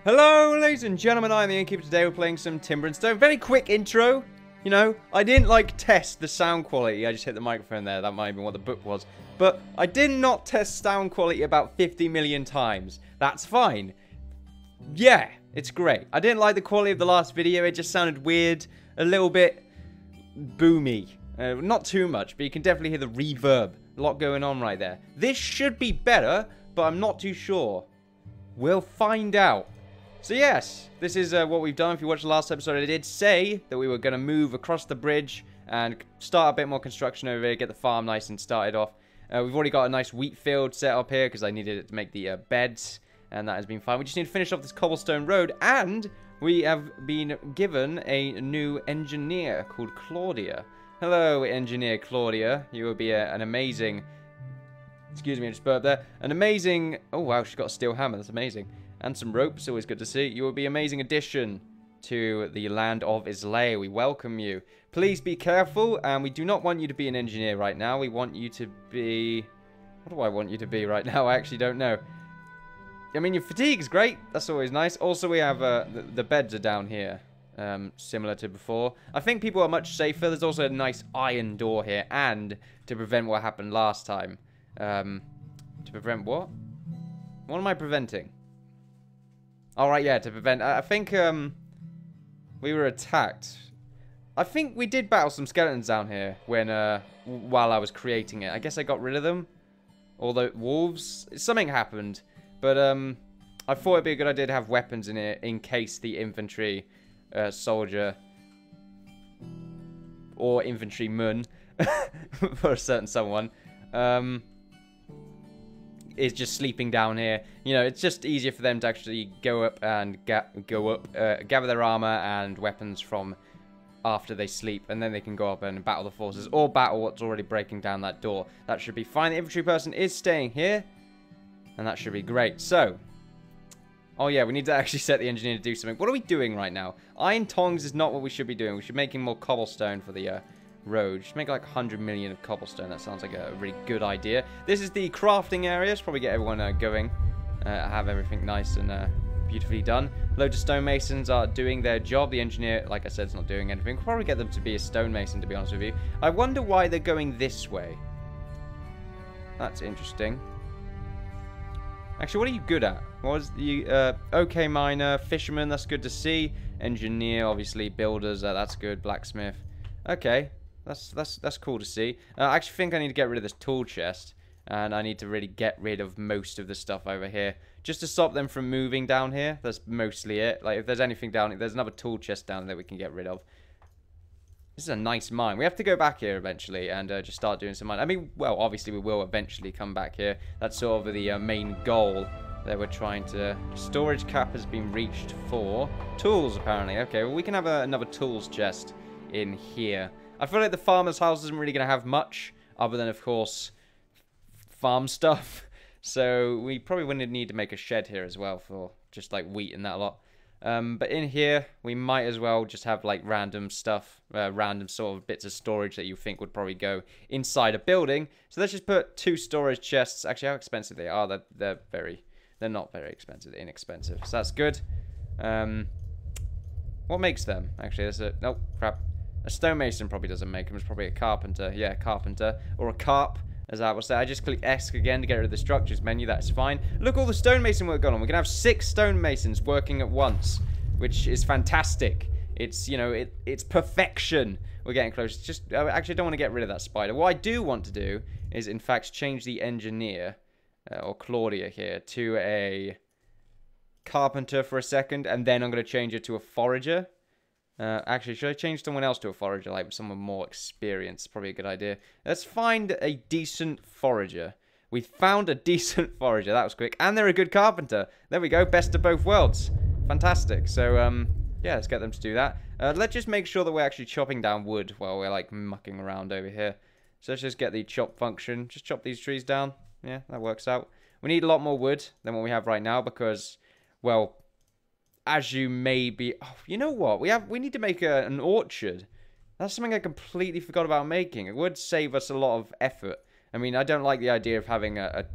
Hello, ladies and gentlemen, I am the Innkeeper. Today we're playing some Timber and Stone. Very quick intro. You know, I didn't, test the sound quality. I just hit the microphone there. That might have been what the book was. But I did not test sound quality about 50 million times. That's fine. Yeah, it's great. I didn't like the quality of the last video. It just sounded weird. A little bit boomy. Not too much, but you can definitely hear the reverb. A lot going on right there. This should be better, but I'm not too sure. We'll find out. So yes, this is what we've done. If you watched the last episode, I did say that we were going to move across the bridge and start a bit more construction over here, get the farm nice and started off. We've already got a nice wheat field set up here because I needed it to make the beds, and that has been fine. We just need to finish off this cobblestone road, and we have been given a new engineer called Claudia. Hello, Engineer Claudia. You will be an amazing... Excuse me, I just burped there. An amazing... Oh, wow, she's got a steel hammer. That's amazing. And some ropes, always good to see. You will be an amazing addition to the land of Islay. We welcome you. Please be careful, and we do not want you to be an engineer right now. We want you to be... What do I want you to be right now? I actually don't know. I mean, your fatigue's great. That's always nice. Also, we have... the beds are down here. Similar to before. I think people are much safer. There's also a nice iron door here. And to prevent what happened last time. To prevent what? What am I preventing? Alright, yeah, to prevent... I think, we were attacked. I think we did battle some skeletons down here when, while I was creating it. I guess I got rid of them. Or the wolves. Something happened. But, I thought it'd be a good idea to have weapons in here in case the infantry, soldier... Or infantryman, for a certain someone, is just sleeping down here. You know, it's just easier for them to actually go up and gather their armor and weapons from after they sleep, and then they can go up and battle the forces or battle what's already breaking down that door. That should be fine. The infantry person is staying here, and that should be great. So, oh yeah, we need to actually set the engineer to do something. What are we doing right now? Iron tongs is not what we should be doing. We should be making more cobblestone for the road. Just make like 100 million of cobblestone. That sounds like a really good idea. This is the crafting area. Let's probably get everyone going. Have everything nice and beautifully done. Loads of stonemasons are doing their job. The engineer, like I said, is not doing anything. We'll probably get them to be a stonemason, to be honest with you. I wonder why they're going this way. That's interesting. Actually, what are you good at? What was the... okay, miner, fisherman, that's good to see. Engineer, obviously, builders, that's good. Blacksmith. Okay. That's cool to see. I actually think I need to get rid of this tool chest. And I need to really get rid of most of the stuff over here. Just to stop them from moving down here. That's mostly it. Like, if there's anything down here, there's another tool chest down there we can get rid of. This is a nice mine. We have to go back here eventually and just start doing some mine. I mean, well, obviously we will eventually come back here. That's sort of the main goal that we're trying to... Storage cap has been reached for tools, apparently. Okay, well, we can have another tools chest in here. I feel like the farmer's house isn't really going to have much, other than, of course, farm stuff. So we probably wouldn't need to make a shed here as well for just, like, wheat and that lot. But in here, we might as well just have, like, random stuff, random sort of bits of storage that you think would probably go inside a building. So let's just put 2 storage chests. Actually, how expensive they are, they're not very expensive, they're inexpensive. So that's good. What makes them? Actually, there's a... Oh, crap. A stonemason probably doesn't make them. It's probably a carpenter. Yeah, carpenter. Or a carp, as I will say. I just click ESC again to get rid of the structures menu. That's fine. Look, all the stonemason work going on. We can have 6 stonemasons working at once, which is fantastic. It's, you know, it's perfection. We're getting close. Just, I actually don't want to get rid of that spider. What I do want to do is, in fact, change the engineer, or Claudia here, to a carpenter for a second, and then I'm going to change her to a forager. Actually, should I change someone else to a forager, like someone more experienced? Probably a good idea. Let's find a decent forager. We found a decent forager. That was quick. And they're a good carpenter. There we go. Best of both worlds. Fantastic. So, yeah, let's get them to do that. Let's just make sure that we're actually chopping down wood while we're, like, mucking around over here. So let's just get the chop function. Just chop these trees down. Yeah, that works out. We need a lot more wood than what we have right now because, well... As you may be... Oh, you know what? We need to make an orchard. That's something I completely forgot about making. It would save us a lot of effort. I mean, I don't like the idea of having a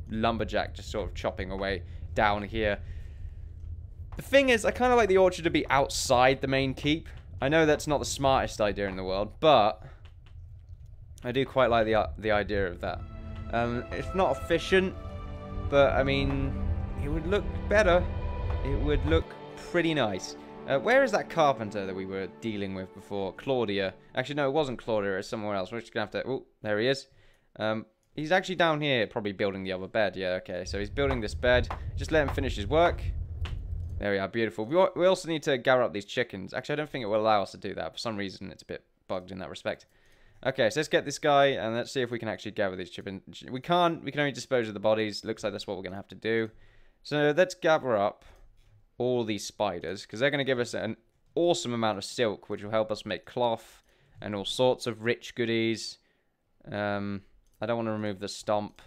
lumberjack just sort of chopping away down here. The thing is, I kind of like the orchard to be outside the main keep. I know that's not the smartest idea in the world, but I do quite like the idea of that. It's not efficient, but I mean, it would look better. It would look pretty nice. Where is that carpenter that we were dealing with before? Claudia. Actually, no, it wasn't Claudia. It's somewhere else. We're just going to have to... Oh, there he is. He's actually down here probably building the other bed. Yeah, okay. So he's building this bed. Just let him finish his work. There we are. Beautiful. We also need to gather up these chickens. Actually, I don't think it will allow us to do that. For some reason, it's a bit bugged in that respect. Okay, so let's get this guy, and let's see if we can actually gather these chickens. We can't. We can only dispose of the bodies. Looks like that's what we're going to have to do. So let's gather up all these spiders, because they're going to give us an awesome amount of silk, which will help us make cloth and all sorts of rich goodies. I don't want to remove the stomp,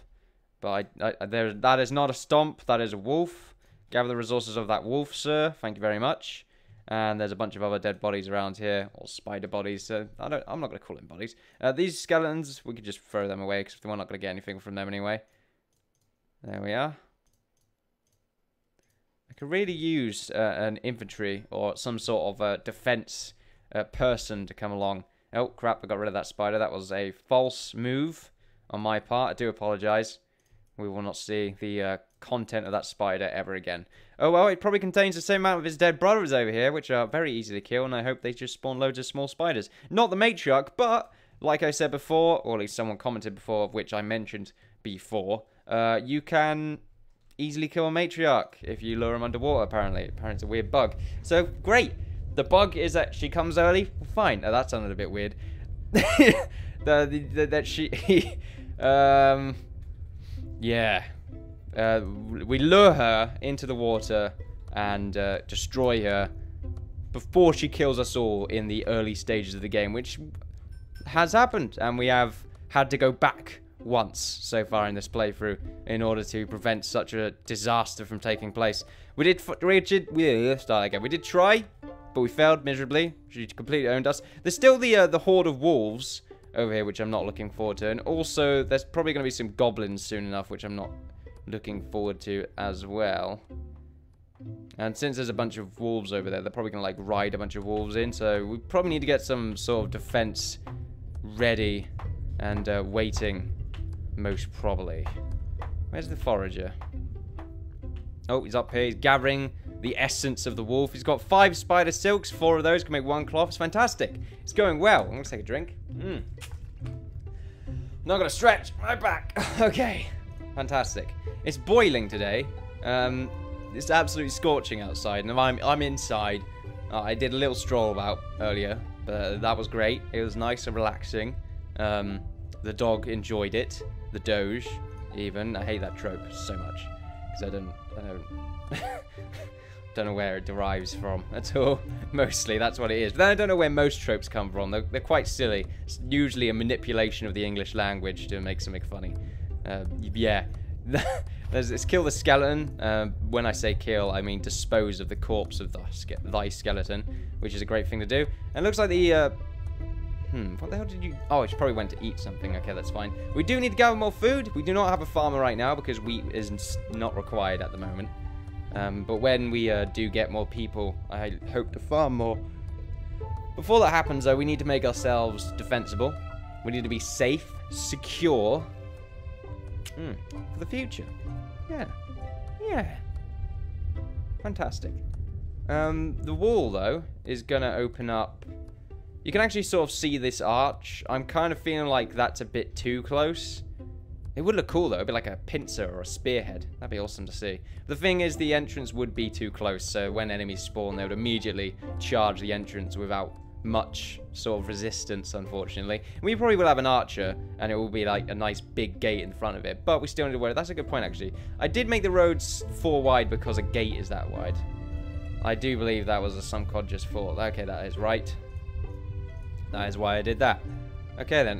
but that is not a stomp, that is a wolf. Gather the resources of that wolf, sir. Thank you very much. And there's a bunch of other dead bodies around here, or spider bodies, so I'm not going to call them bodies. These skeletons, we could just throw them away, because we're not going to get anything from them anyway. There we are. I could really use an infantry or some sort of defense person to come along. Oh, crap, I got rid of that spider. That was a false move on my part. I do apologize. We will not see the content of that spider ever again. Oh, well, it probably contains the same amount of his dead brothers over here, which are very easy to kill, and I hope they just spawn loads of small spiders. Not the matriarch, but, like I said before, or at least someone commented before, which I mentioned before, you can easily kill a matriarch if you lure him underwater, apparently. Apparently it's a weird bug. So, great. The bug is that she comes early. Fine. Oh, that sounded a bit weird. That she... yeah. We lure her into the water and destroy her before she kills us all in the early stages of the game, which has happened. And we have had to go back once so far in this playthrough in order to prevent such a disaster from taking place. We did try, but we failed miserably. She completely owned us. There's still the horde of wolves over here, which I'm not looking forward to, and also there's probably going to be some goblins soon enough, which I'm not looking forward to as well. And since there's a bunch of wolves over there, they're probably going to like ride a bunch of wolves in, so we probably need to get some sort of defense ready and waiting. Most probably. Where's the forager? Oh, he's up here. He's gathering the essence of the wolf. He's got 5 spider silks. 4 of those can make 1 cloth. It's fantastic. It's going well. I'm going to take a drink. Not going to stretch. My back. Okay. Fantastic. It's boiling today. It's absolutely scorching outside. And I'm inside. I did a little stroll about earlier. But that was great. It was nice and relaxing. The dog enjoyed it. The Doge, even. I hate that trope so much because I don't know where it derives from at all. Mostly, that's what it is. But then I don't know where most tropes come from. They're quite silly. It's usually a manipulation of the English language to make something funny. Yeah. It's kill the skeleton. When I say kill, I mean dispose of the corpse of thy skeleton, which is a great thing to do. And it looks like the... what the hell did you... Oh, she probably went to eat something. Okay, that's fine. We do need to gather more food. We do not have a farmer right now because wheat is not required at the moment. But when we do get more people, I hope to farm more. Before that happens, though, we need to make ourselves defensible. We need to be safe, secure. For the future. Yeah. Yeah. Fantastic. The wall, though, is going to open up... You can actually sort of see this arch. I'm kind of feeling like that's a bit too close. It would look cool, though. It'd be like a pincer or a spearhead. That'd be awesome to see. The thing is, the entrance would be too close, so when enemies spawn, they would immediately charge the entrance without much sort of resistance, unfortunately. We probably will have an archer, and it will be like a nice big gate in front of it, but we still need to worry. That's a good point, actually. I did make the roads 4 wide because a gate is that wide. I do believe that was a subconscious thought. Okay, that is right. That is why I did that. Okay, then.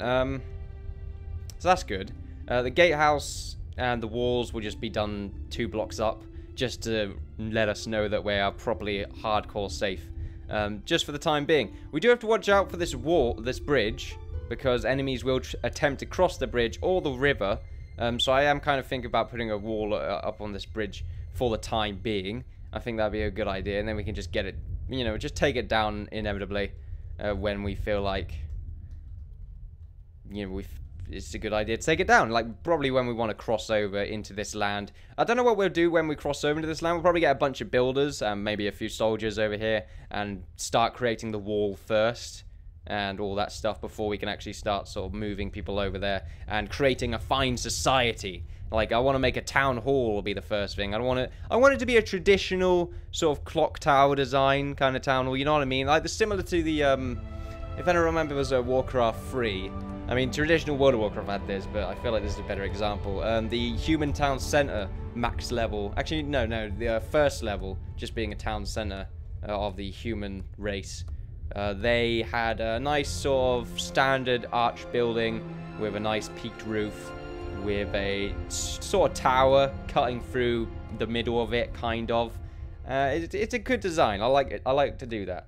So that's good. The gatehouse and the walls will just be done 2 blocks up, just to let us know that we are properly hardcore safe. Just for the time being. We do have to watch out for this bridge, because enemies will attempt to cross the bridge or the river. So I am kind of thinking about putting a wall up on this bridge for the time being. I think that'd be a good idea, and then we can just get it, you know, just take it down inevitably when we feel like, you know, it's a good idea to take it down. Like, probably when we want to cross over into this land. I don't know what we'll do when we cross over into this land. We'll probably get a bunch of builders and maybe a few soldiers over here and start creating the wall first and all that stuff before we can actually start sort of moving people over there and creating a fine society. Like, I want to make a town hall will be the first thing. I want it to be a traditional sort of clock tower design kind of town hall, you know what I mean? Like, similar to the, if anyone remembers Warcraft 3, I mean, traditional World of Warcraft had this, but I feel like this is a better example. The human town center max level, actually, no, the first level, just being a town center of the human race. They had a nice sort of standard arch building with a nice peaked roof, with a sort of tower cutting through the middle of it, kind of. It's a good design. I like it. I like to do that.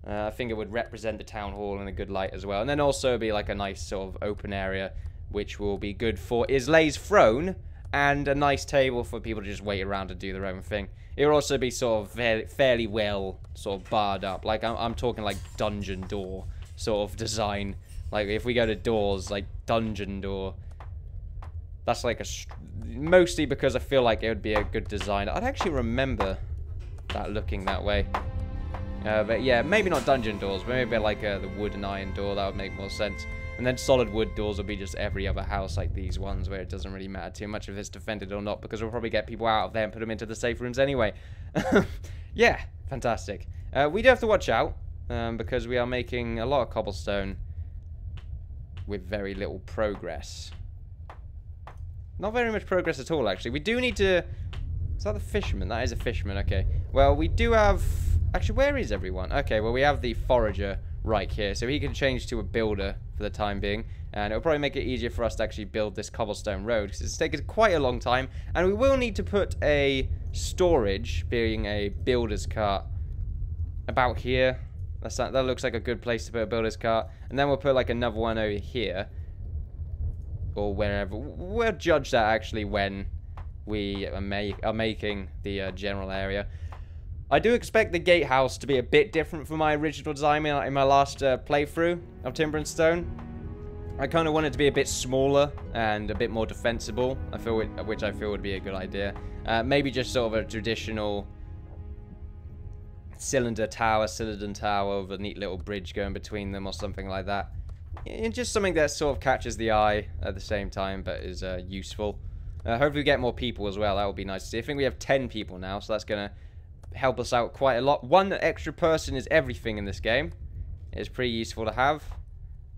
I think it would represent the town hall in a good light as well. And then also be like a nice sort of open area, which will be good for Islay's throne, and a nice table for people to just wait around to do their own thing. It will also be sort of fairly well sort of barred up. Like, I'm talking like dungeon door sort of design. Like, if we go to doors, like dungeon door, that's like mostly because I feel like it would be a good design. I'd actually remember that looking that way. But yeah, maybe not dungeon doors, but maybe like the wood and iron door. That would make more sense. And then solid wood doors will be just every other house like these ones, where it doesn't really matter too much if it's defended or not, because we'll probably get people out of there and put them into the safe rooms anyway. Yeah, fantastic. We do have to watch out, because we are making a lot of cobblestone with very little progress. Not very much progress at all, actually. We do need to... Is that the fisherman? That is a fisherman, okay. Well, we do have... Actually, where is everyone? Okay, well, we have the forager right here, so he can change to a builder for the time being, and it'll probably make it easier for us to actually build this cobblestone road, because it's taken quite a long time, and we will need to put a storage, being a builder's cart, about here. That looks like a good place to put a builder's cart, and then we'll put like another one over here, or wherever. We'll judge that actually when we are making the general area. I do expect the gatehouse to be a bit different from my original design in my last playthrough of Timber and Stone. I kind of want it to be a bit smaller and a bit more defensible, which I feel would be a good idea. Maybe just sort of a traditional cylinder tower with a neat little bridge going between them or something like that. And just something that sort of catches the eye at the same time, but is useful. Hopefully we get more people as well. That would be nice to see. I think we have 10 people now, so that's going to help us out quite a lot. One extra person is everything in this game. It's pretty useful to have.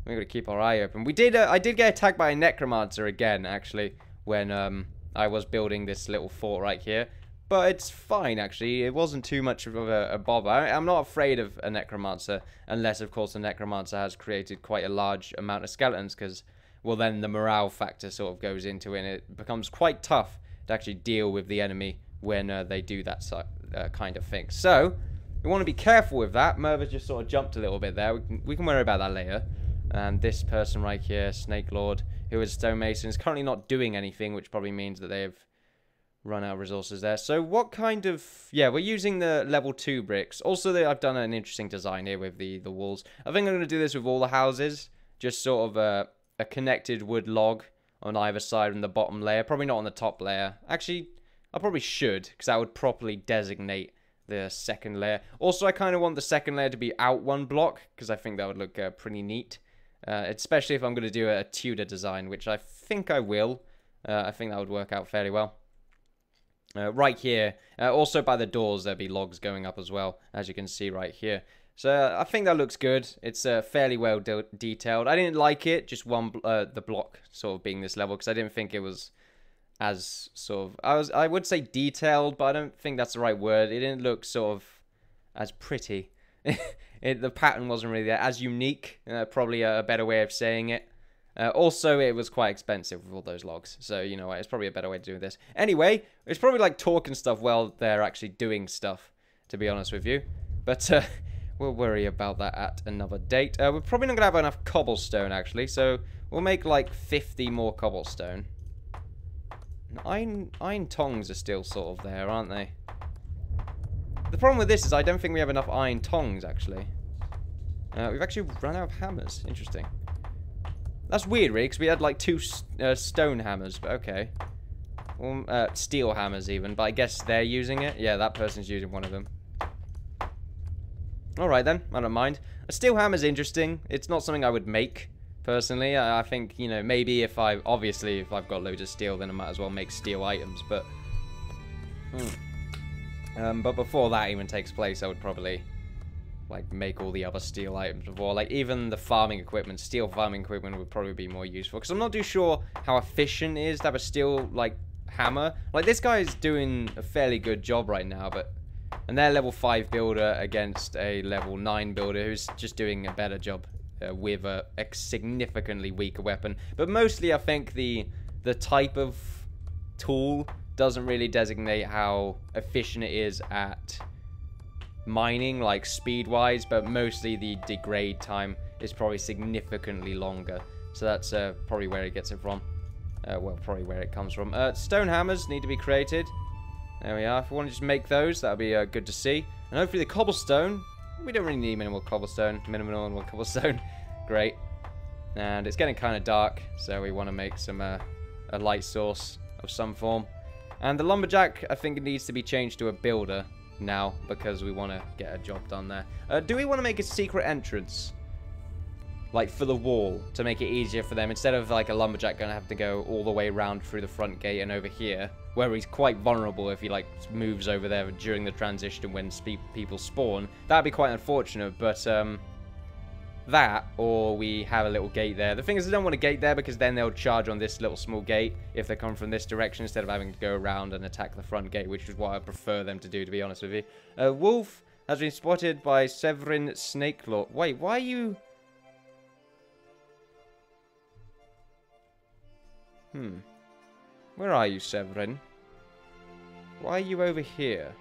We've got to keep our eye open. I did get attacked by a necromancer again, actually, when I was building this little fort right here. But it's fine, actually. It wasn't too much of a bother. I'm not afraid of a necromancer, unless, of course, the necromancer has created quite a large amount of skeletons, because, well, then the morale factor sort of goes into it, and it becomes quite tough to actually deal with the enemy when they do that kind of thing. So, we want to be careful with that. Merva just sort of jumped a little bit there. We can worry about that later. And this person right here, Snake Lord, who is stonemason, is currently not doing anything, which probably means that they've run out of resources there. So what kind of... Yeah, we're using the level 2 bricks. Also, I've done an interesting design here with the walls. I think I'm going to do this with all the houses. Just sort of a connected wood log on either side in the bottom layer. Probably not on the top layer. Actually, I probably should, because that would properly designate the second layer. Also, I kind of want the second layer to be out one block, because I think that would look pretty neat. Especially if I'm going to do a Tudor design, which I think I will. I think that would work out fairly well. Right here, also by the doors, there'll be logs going up as well, as you can see right here. So I think that looks good. It's fairly well detailed. I didn't like it, just the block sort of being this level, because I didn't think it was as sort of... I would say detailed, but I don't think that's the right word. It didn't look sort of as pretty. The pattern wasn't really there. As unique, probably a better way of saying it. Also, it was quite expensive with all those logs. So, you know what, it's probably a better way to do this. Anyway, it's probably like talking stuff while they're actually doing stuff, to be honest with you. But we'll worry about that at another date. We're probably not going to have enough cobblestone, actually. So, we'll make like 50 more cobblestone. Iron tongs are still sort of there, aren't they? The problem with this is I don't think we have enough iron tongs, actually. We've actually run out of hammers. Interesting. That's weird, really, because we had, like, 2 stone hammers, but okay. Steel hammers, even, but I guess they're using it. Yeah, that person's using one of them. Alright, then. I don't mind. A steel hammer's interesting. It's not something I would make, personally. I think, you know, maybe if obviously, if I've got loads of steel, then I might as well make steel items, but... but before that even takes place, I would probably, like, make all the other steel items before. Like, even the farming equipment, steel farming equipment would probably be more useful. Because I'm not too sure how efficient it is to have a steel, like, hammer. Like, this guy is doing a fairly good job right now, but... And they're level 5 builder against a level 9 builder who's just doing a better job with a significantly weaker weapon. But mostly, I think the type of tool doesn't really designate how efficient it is at mining, like speed-wise, but mostly the degrade time is probably significantly longer. So that's probably where it gets it from. Well, probably where it comes from. Stone hammers need to be created. There we are. If we want to just make those, that would be good to see. And hopefully the cobblestone. We don't really need minimal cobblestone. Minimal cobblestone. Great. And it's getting kind of dark, so we want to make some a light source of some form. And the lumberjack, I think it needs to be changed to a builder now, because we want to get a job done there. Do we want to make a secret entrance? Like, for the wall, to make it easier for them, instead of, like, a lumberjack going to have to go all the way around through the front gate and over here, where he's quite vulnerable if he, like, moves over there during the transition when people spawn. That'd be quite unfortunate, but, that, or we have a little gate there. The thing is, I don't want a gate there because then they'll charge on this little small gate if they come from this direction instead of having to go around and attack the front gate, which is what I prefer them to do, to be honest with you. Wolf has been spotted by Severin Snakelaw. Wait, why are you... Where are you, Severin? Why are you over here?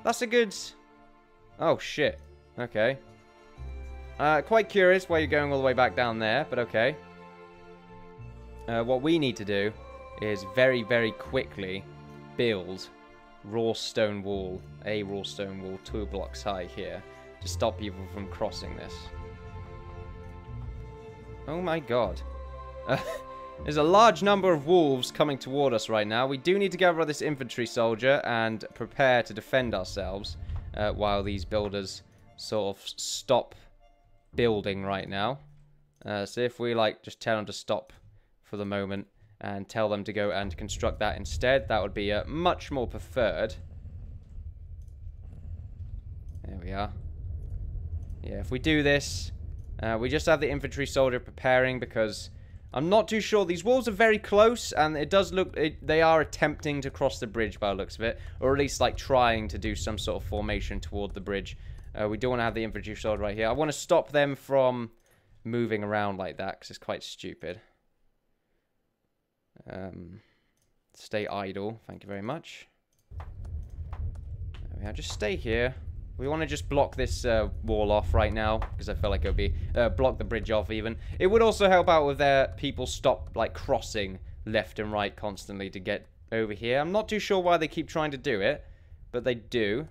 That's a good... Oh, shit. Okay. Quite curious why you're going all the way back down there, but okay. What we need to do is very, very quickly build raw stone wall, a raw stone wall 2 blocks high here to stop people from crossing this. Oh my god. There's a large number of wolves coming toward us right now. We do need to gather this infantry soldier and prepare to defend ourselves while these builders sort of stop building right now. So if we, like, just tell them to stop for the moment and tell them to go and construct that instead, that would be much more preferred. There we are. Yeah, if we do this, we just have the infantry soldier preparing because I'm not too sure. These wolves are very close, and it does look... they are attempting to cross the bridge by the looks of it, or at least, like, trying to do some sort of formation toward the bridge. We do want to have the infantry soldier right here. I want to stop them from moving around like that, because it's quite stupid. Stay idle. Thank you very much. There we are. Just stay here. We want to just block this wall off right now, because I feel like it would be... block the bridge off, even. It would also help out with their people stop, like, crossing left and right constantly to get over here. I'm not too sure why they keep trying to do it, but they do.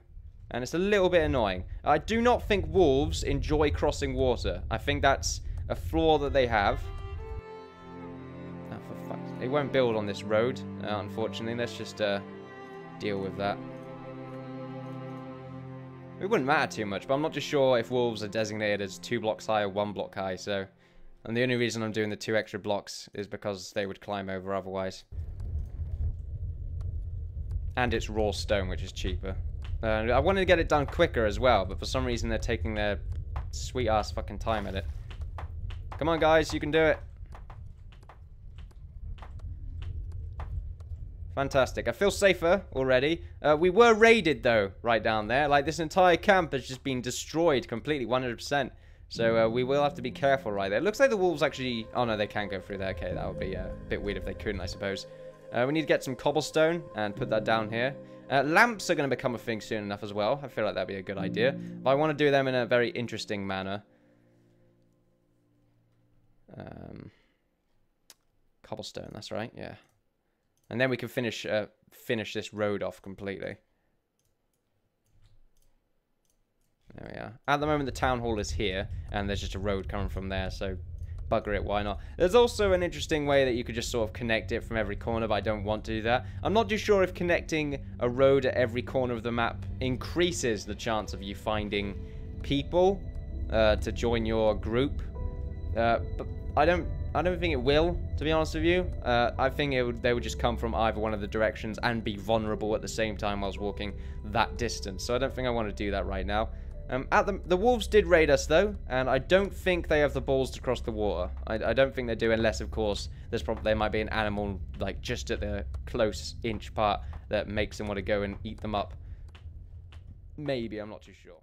And it's a little bit annoying. I do not think wolves enjoy crossing water. I think that's a flaw that they have. Oh, for fuck's sake. They won't build on this road, unfortunately. Let's just deal with that. It wouldn't matter too much, but I'm not just sure if wolves are designated as 2 blocks high or 1 block high, so... And the only reason I'm doing the 2 extra blocks is because they would climb over otherwise. And it's raw stone, which is cheaper. I wanted to get it done quicker as well, but for some reason they're taking their sweet-ass fucking time at it. Come on, guys, you can do it. Fantastic. I feel safer already. We were raided, though, right down there. Like, this entire camp has just been destroyed completely, 100%. So, we will have to be careful right there. It looks like the wolves actually... Oh, no, they can't go through there. Okay, that would be a bit weird if they couldn't, I suppose. We need to get some cobblestone and put that down here. Lamps are going to become a thing soon enough as well. I feel like that'd be a good idea. But I want to do them in a very interesting manner. Cobblestone, that's right, yeah. And then we can finish this road off completely. There we are. At the moment, the town hall is here, and there's just a road coming from there, so bugger it, why not? There's also an interesting way that you could just sort of connect it from every corner, but I don't want to do that. I'm not too sure if connecting a road at every corner of the map increases the chance of you finding people to join your group. But I don't think it will, to be honest with you. I think they would just come from either one of the directions and be vulnerable at the same time whilst walking that distance. So I don't think I want to do that right now. The wolves did raid us, though, and I don't think they have the balls to cross the water. I don't think they do, unless, of course, there might be an animal, like, just at the close inch part that makes them want to go and eat them up. Maybe, I'm not too sure.